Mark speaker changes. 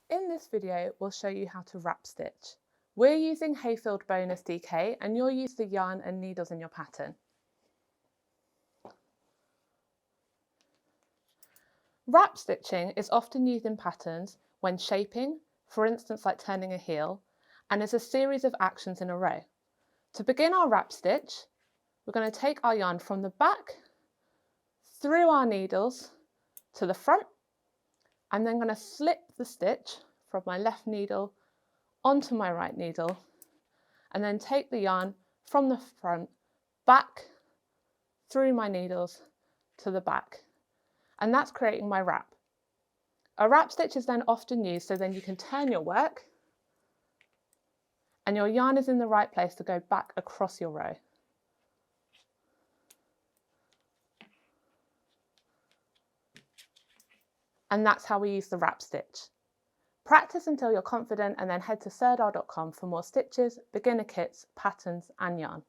Speaker 1: In this video, we'll show you how to wrap stitch. We're using Hayfield Bonus DK and you'll use the yarn and needles in your pattern. Wrap stitching is often used in patterns when shaping, for instance like turning a heel, and is a series of actions in a row. To begin our wrap stitch, we're going to take our yarn from the back, through our needles to the front. I'm then going to slip the stitch from my left needle onto my right needle and then take the yarn from the front back through my needles to the back, and that's creating my wrap. A wrap stitch is then often used so then you can turn your work and your yarn is in the right place to go back across your row. And that's how we use the wrap stitch. Practice until you're confident and then head to sirdar.com for more stitches, beginner kits, patterns and yarn.